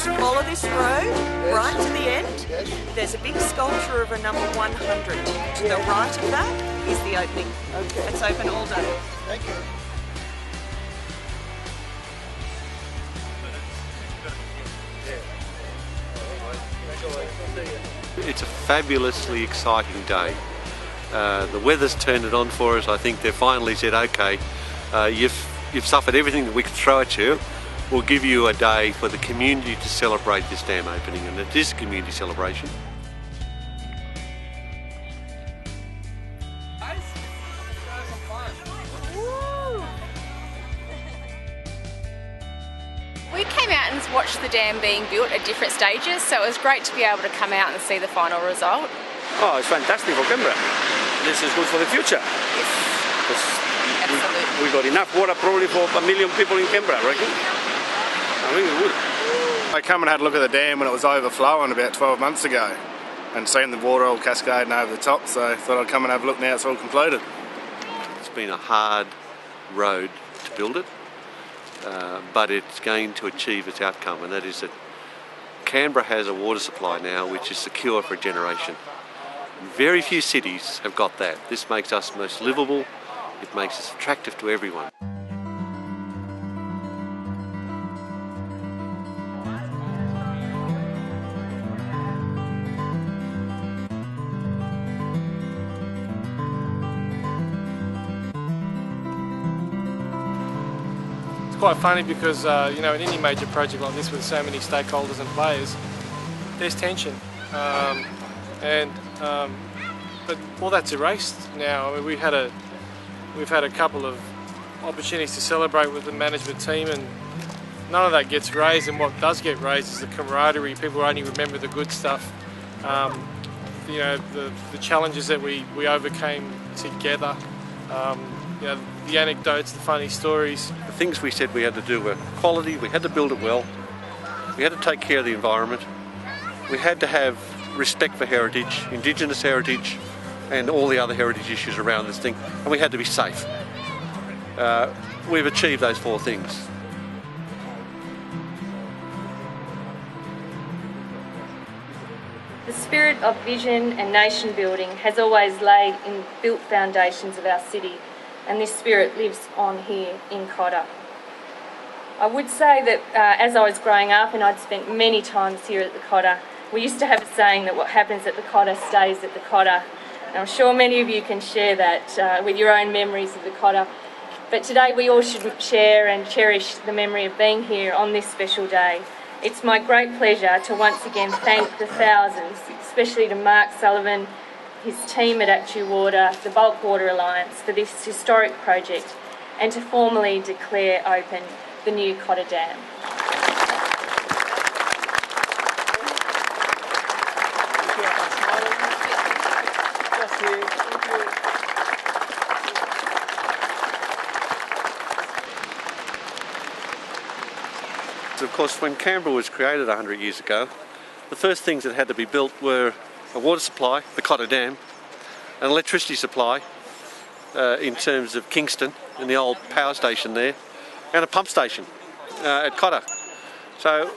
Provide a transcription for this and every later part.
just follow this road right to the end. There's a big sculpture of a number 100. To the right of that is the opening. Okay. It's open all day. Thank you. It's a fabulously exciting day. The weather's turned it on for us. I think they've finally said, okay, you've suffered everything that we could throw at you. We'll give you a day for the community to celebrate this dam opening, and it is a community celebration. We came out and watched the dam being built at different stages, so it was great to be able to come out and see the final result. Oh, it's fantastic for Canberra. This is good for the future. Yes, absolutely. We got enough water probably for 1 million people in Canberra, I reckon. I think we would. I come and had a look at the dam when it was overflowing about 12 months ago and seen the water all cascading over the top, so I thought I'd come and have a look now it's all completed. It's been a hard road to build it, but it's going to achieve its outcome, and that is that Canberra has a water supply now which is secure for a generation. Very few cities have got that. This makes us most livable, it makes us attractive to everyone. It's quite funny because you know, in any major project like this with so many stakeholders and players, there's tension, but all that's erased now. I mean, we've had a couple of opportunities to celebrate with the management team, and none of that gets raised. And what does get raised is the camaraderie. People only remember the good stuff. You know, the challenges that we overcame together. You know, the anecdotes, the funny stories. The things we said we had to do were quality, we had to build it well, we had to take care of the environment, we had to have respect for heritage, Indigenous heritage, and all the other heritage issues around this thing, and we had to be safe. We've achieved those 4 things. The spirit of vision and nation building has always laid in built foundations of our city, and this spirit lives on here in Cotter. I would say that as I was growing up, and I'd spent many times here at the Cotter, we used to have a saying that what happens at the Cotter stays at the Cotter. And I'm sure many of you can share that with your own memories of the Cotter. But today we all should share and cherish the memory of being here on this special day. It's my great pleasure to once again thank the thousands, especially to Mark Sullivan, his team at ACTEW Water, the Bulk Water Alliance, for this historic project, and to formally declare open the new Cotter Dam. Of course, when Canberra was created 100 years ago, the first things that had to be built were a water supply, the Cotter Dam, an electricity supply in terms of Kingston and the old power station there, and a pump station at Cotter. So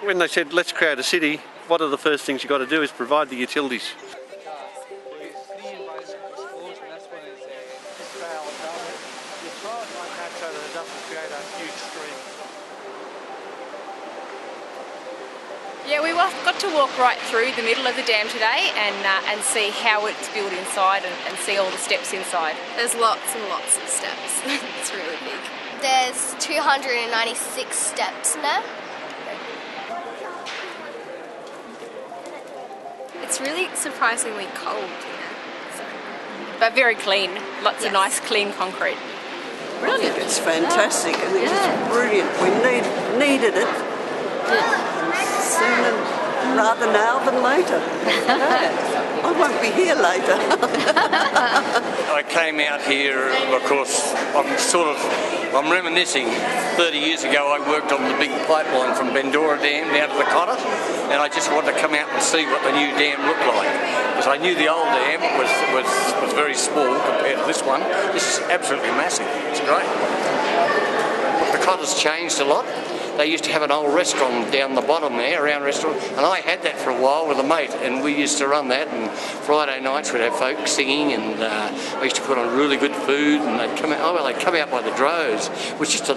when they said let's create a city, what are the first things you've got to do is provide the utilities. Yeah, we got to walk right through the middle of the dam today and see how it's built inside and see all the steps inside. There's lots and lots of steps. It's really big. There's 296 steps in there. It's really surprisingly cold here. So. But very clean. Lots of nice clean concrete. Brilliant. It's fantastic and it's just brilliant. We needed it. Sooner rather now than later. I won't be here later. I came out here, of course, I'm reminiscing. 30 years ago I worked on the big pipeline from Bendora Dam down to the Cotter, and I just wanted to come out and see what the new dam looked like. Because I knew the old dam was very small compared to this one. This is absolutely massive. It's great. The Cotter's changed a lot. they used to have an old restaurant down the bottom there, around restaurant, and I had that for a while with a mate, and we used to run that, and Friday nights we'd have folk singing, and we used to put on really good food, and they'd come out by the droves. It was just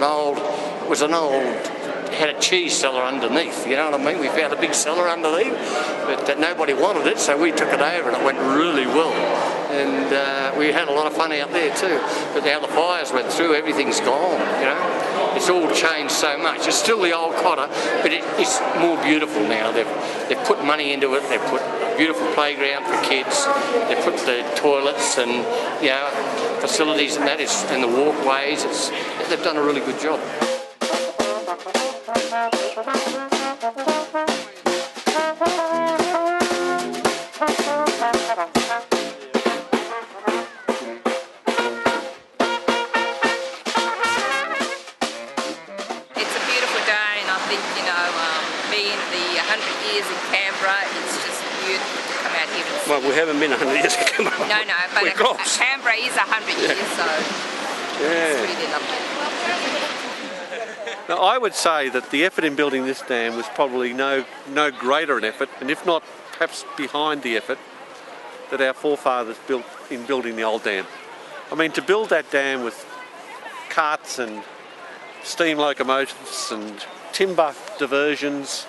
had a cheese cellar underneath, you know what I mean? We found a big cellar underneath, but nobody wanted it, so we took it over, and it went really well. And we had a lot of fun out there too. But now the fires went through, everything's gone, you know. It's all changed so much. It's still the old Cotter, but it's more beautiful now. They've put money into it, they've put a beautiful playground for kids, they've put the toilets and, you know, facilities and that, and the walkways. They've done a really good job. Being the 100 years in Canberra, it's just beautiful to come out here and see. Well, we haven't been 100 years in Canberra. No, but Canberra is 100 years, so it's really lovely. Now, I would say that the effort in building this dam was probably no greater an effort, and if not perhaps behind the effort that our forefathers built in building the old dam. I mean, to build that dam with carts and steam locomotives and timber diversions,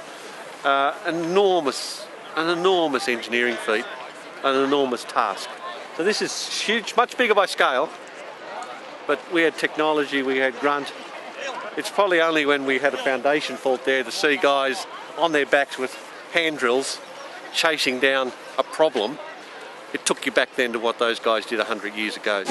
an enormous engineering feat, an enormous task. So this is huge, much bigger by scale, but we had technology, we had grunt. It's probably only when we had a foundation fault there to see guys on their backs with hand drills chasing down a problem, it took you back then to what those guys did 100 years ago.